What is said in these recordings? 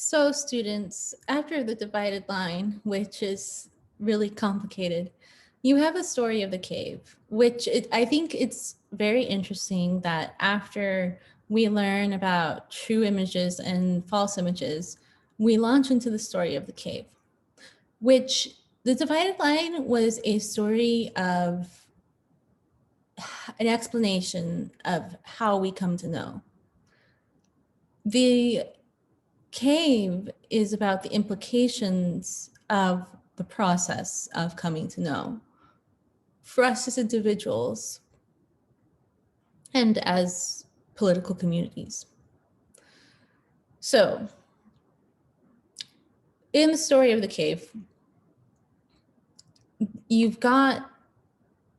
So students, after the divided line, which is really complicated, you have a story of the cave, I think it's very interesting that after we learn about true images and false images, we launch into the story of the cave, which the divided line was a story of an explanation of how we come to know. The cave is about the implications of the process of coming to know for us as individuals and as political communities. So, in the story of the cave, you've got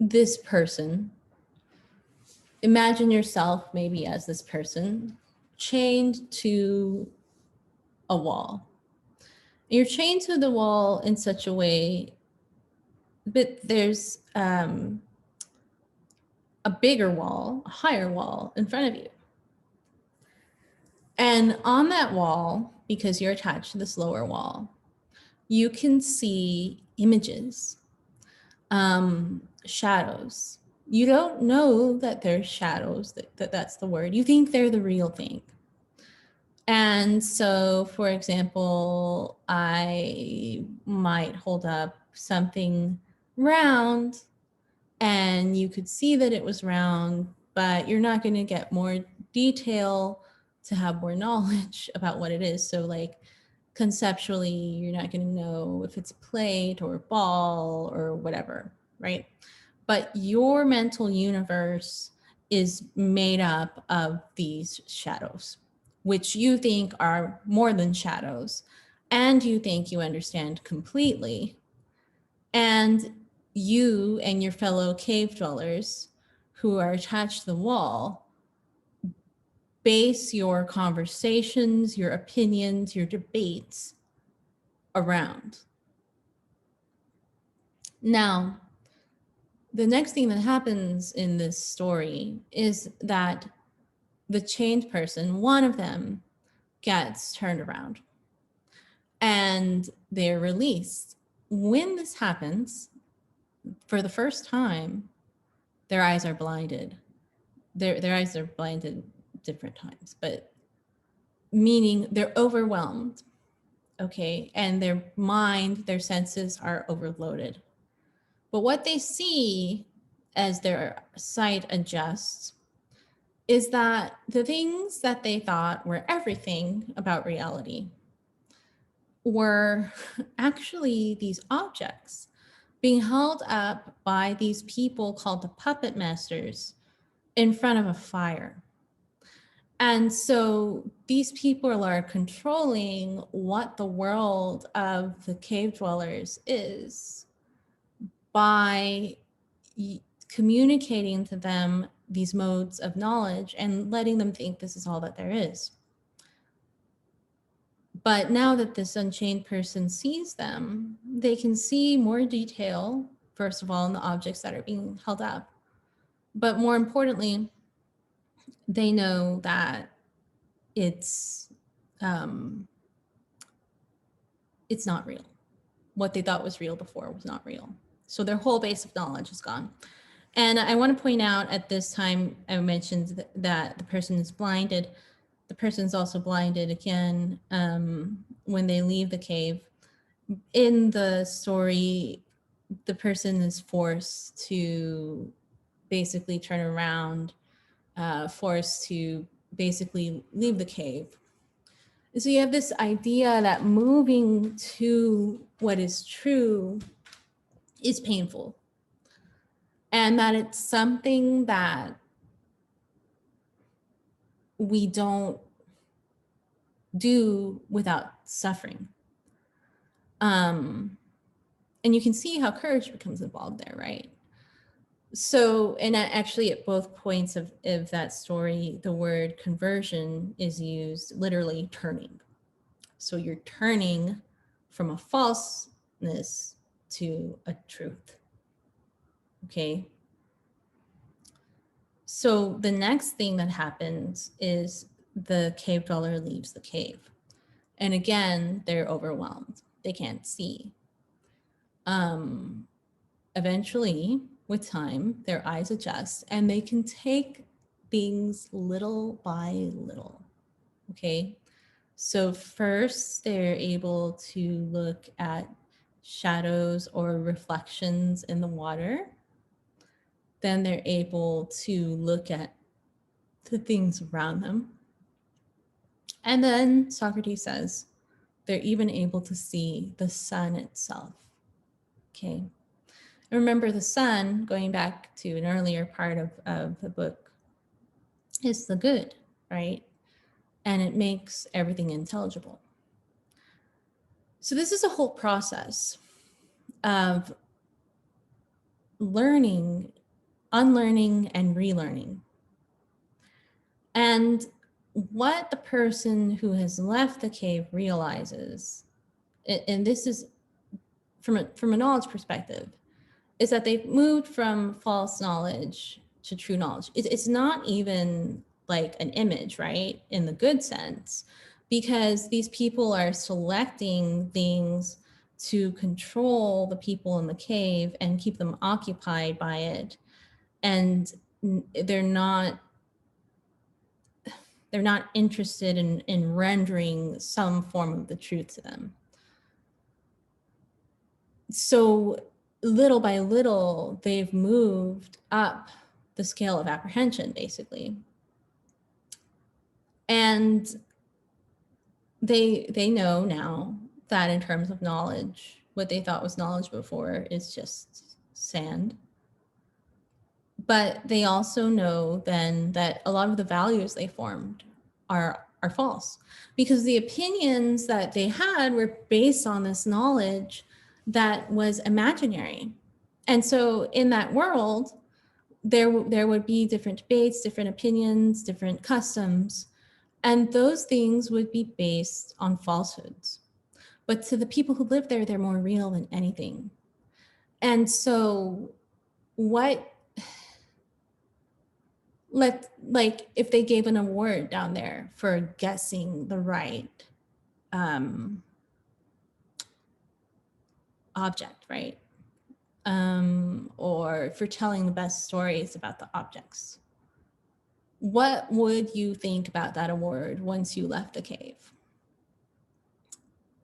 this person. Imagine yourself maybe as this person chained to a wall. You're chained to the wall in such a way, but there's a bigger wall, a higher wall in front of you. And on that wall, because you're attached to this lower wall, you can see images, shadows. You don't know that they're shadows, that's the word. You think they're the real thing. And so, for example, I might hold up something round and you could see that it was round, but you're not going to get more detail to have more knowledge about what it is. So like conceptually, you're not going to know if it's a plate or a ball or whatever, right? But your mental universe is made up of these shadows, which you think are more than shadows, and you think you understand completely. And you and your fellow cave dwellers who are attached to the wall base your conversations, your opinions, your debates around. Now, the next thing that happens in this story is that the chained person, one of them, gets turned around and they're released. When this happens, for the first time, their eyes are blinded. Their eyes are blinded different times, but meaning they're overwhelmed, okay? And their mind, their senses are overloaded. But what they see as their sight adjusts is that the things that they thought were everything about reality were actually these objects being held up by these people called the puppet masters in front of a fire. And so these people are controlling what the world of the cave dwellers is by communicating to them these modes of knowledge and letting them think this is all that there is. But now that this unchained person sees them, they can see more detail, first of all, in the objects that are being held up. But more importantly, they know that it's not real. What they thought was real before was not real. So their whole base of knowledge is gone. And I want to point out at this time, I mentioned that the person is blinded. The person's also blinded again when they leave the cave. In the story, the person is forced to basically turn around, forced to basically leave the cave. So you have this idea that moving to what is true is painful, and that it's something that we don't do without suffering. And you can see how courage becomes involved there, right? So, and actually at both points of that story, the word conversion is used literally turning. So you're turning from a falseness to a truth. Okay. So the next thing that happens is the cave dweller leaves the cave. And again, they're overwhelmed. They can't see. Eventually, with time, their eyes adjust and they can take things little by little. Okay. So first, they're able to look at shadows or reflections in the water. Then they're able to look at the things around them. And then Socrates says they're even able to see the sun itself. Okay. Remember, the sun, going back to an earlier part of the book, is the good, right? And it makes everything intelligible. So this is a whole process of learning, unlearning, and relearning. And what the person who has left the cave realizes, and this is from a knowledge perspective, is that they've moved from false knowledge to true knowledge. It's not even like an image, right? In the good sense, because these people are selecting things to control the people in the cave and keep them occupied by it. And they're not interested in rendering some form of the truth to them. So little by little, they've moved up the scale of apprehension, basically. And they know now that in terms of knowledge, what they thought was knowledge before is just sand. But they also know then that a lot of the values they formed are false, because the opinions that they had were based on this knowledge that was imaginary. And so in that world, there would be different debates, different opinions, different customs, and those things would be based on falsehoods. But to the people who live there, they're more real than anything. And so like if they gave an award down there for guessing the right object, right? Or for telling the best stories about the objects. What would you think about that award once you left the cave?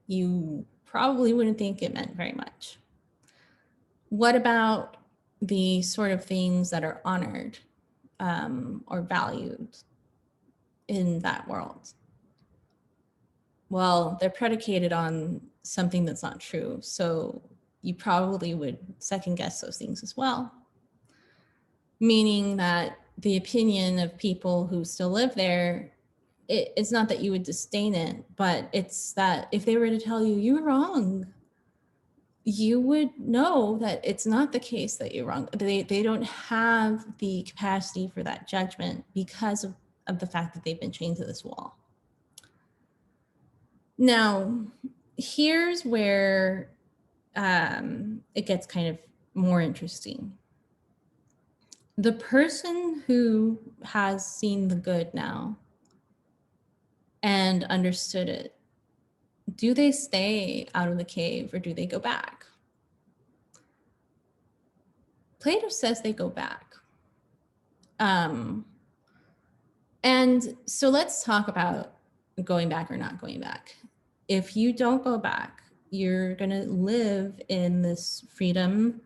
You probably wouldn't think it meant very much. What about the sort of things that are honored or valued in that world? Well, they're predicated on something that's not true. So you probably would second guess those things as well. Meaning that the opinion of people who still live there, it's not that you would disdain it, but it's that if they were to tell you you're wrong, you would know that it's not the case that you're wrong. They don't have the capacity for that judgment because of the fact that they've been chained to this wall. Now, here's where it gets kind of more interesting. The person who has seen the good now and understood it, do they stay out of the cave or do they go back? Plato says they go back. And so let's talk about going back or not going back. If you don't go back, you're going to live in this freedom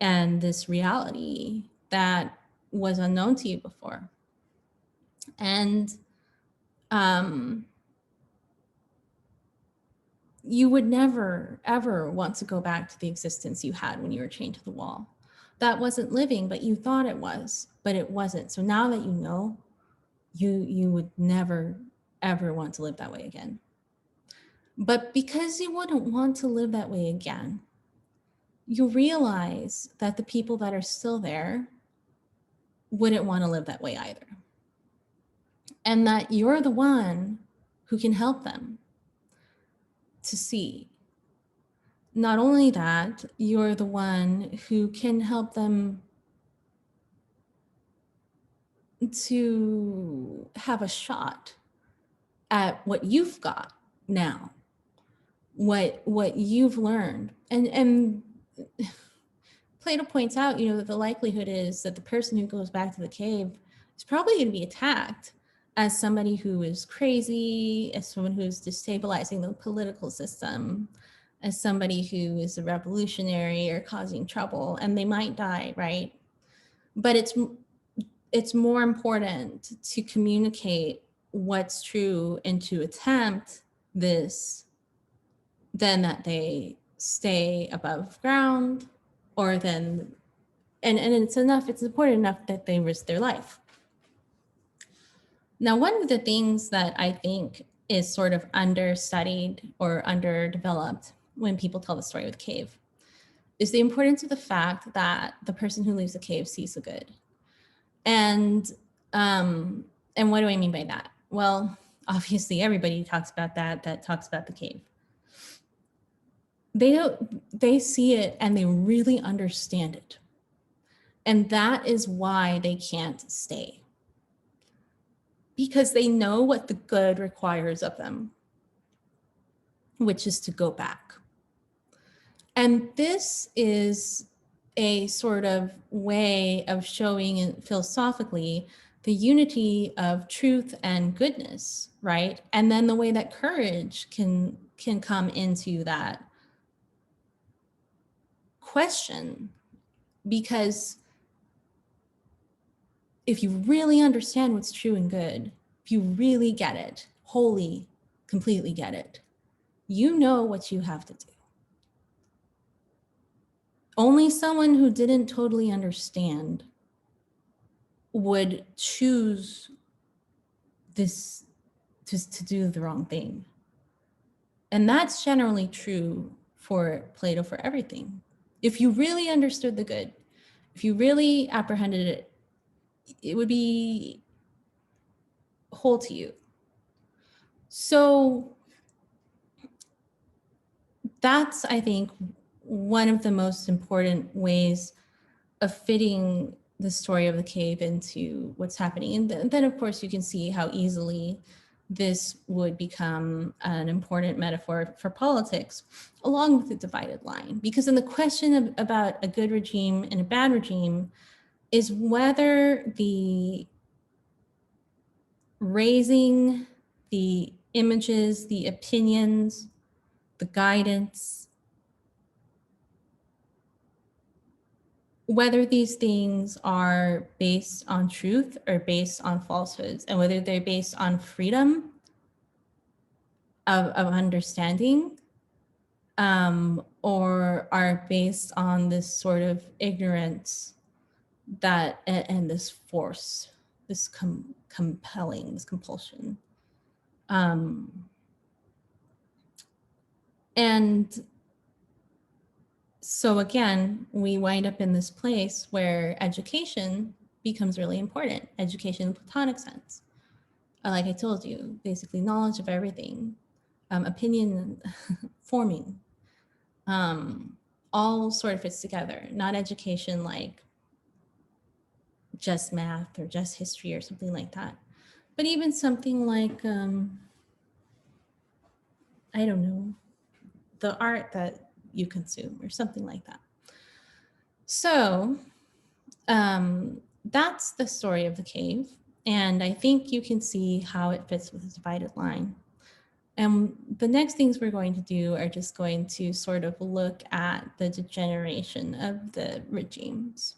and this reality that was unknown to you before. And you would never, ever want to go back to the existence you had when you were chained to the wall. That wasn't living, but you thought it was, but it wasn't. So now that you know, you would never, ever want to live that way again. But because you wouldn't want to live that way again, you realize that the people that are still there wouldn't want to live that way either. And that you're the one who can help them to see. Not only that, you're the one who can help them to have a shot at what you've got now, what you've learned. And Plato points out, that the likelihood is that the person who goes back to the cave is probably going to be attacked as somebody who is crazy, as someone who's destabilizing the political system, as somebody who is a revolutionary or causing trouble, and they might die, right? But it's more important to communicate what's true and to attempt this than that they stay above ground, or then and it's important enough that they risk their life. Now, one of the things that I think is sort of understudied or underdeveloped when people tell the story of the cave is the importance of the fact that the person who leaves the cave sees the good. And what do I mean by that? Well, obviously everybody talks about that talks about the cave. They see it and they really understand it. And that is why they can't stay. Because they know what the good requires of them, which is to go back. And this is a sort of way of showing philosophically the unity of truth and goodness, right? And then the way that courage can come into that question. Because if you really understand what's true and good, if you really get it, wholly, completely get it, you know what you have to do. Only someone who didn't totally understand would choose this to do the wrong thing. And that's generally true for Plato for everything. If you really understood the good, if you really apprehended it, it would be whole to you. So that's, I think, one of the most important ways of fitting the story of the cave into what's happening. And then, of course, you can see how easily this would become an important metaphor for politics, along with the divided line. Because in the question about a good regime and a bad regime is whether the raising the images, the opinions, the guidance, whether these things are based on truth or based on falsehoods, and whether they're based on freedom of understanding, or are based on this sort of ignorance that and this force, this compelling, this compulsion. And so again, we wind up in this place where education becomes really important. Education in the Platonic sense. Like I told you, basically knowledge of everything, opinion forming, all sort of fits together. Not education like just math or just history or something like that, but even something like, I don't know, the art that you consume or something like that. So that's the story of the cave. And I think you can see how it fits with the divided line. And the next things we're going to do are just going to sort of look at the degeneration of the regimes.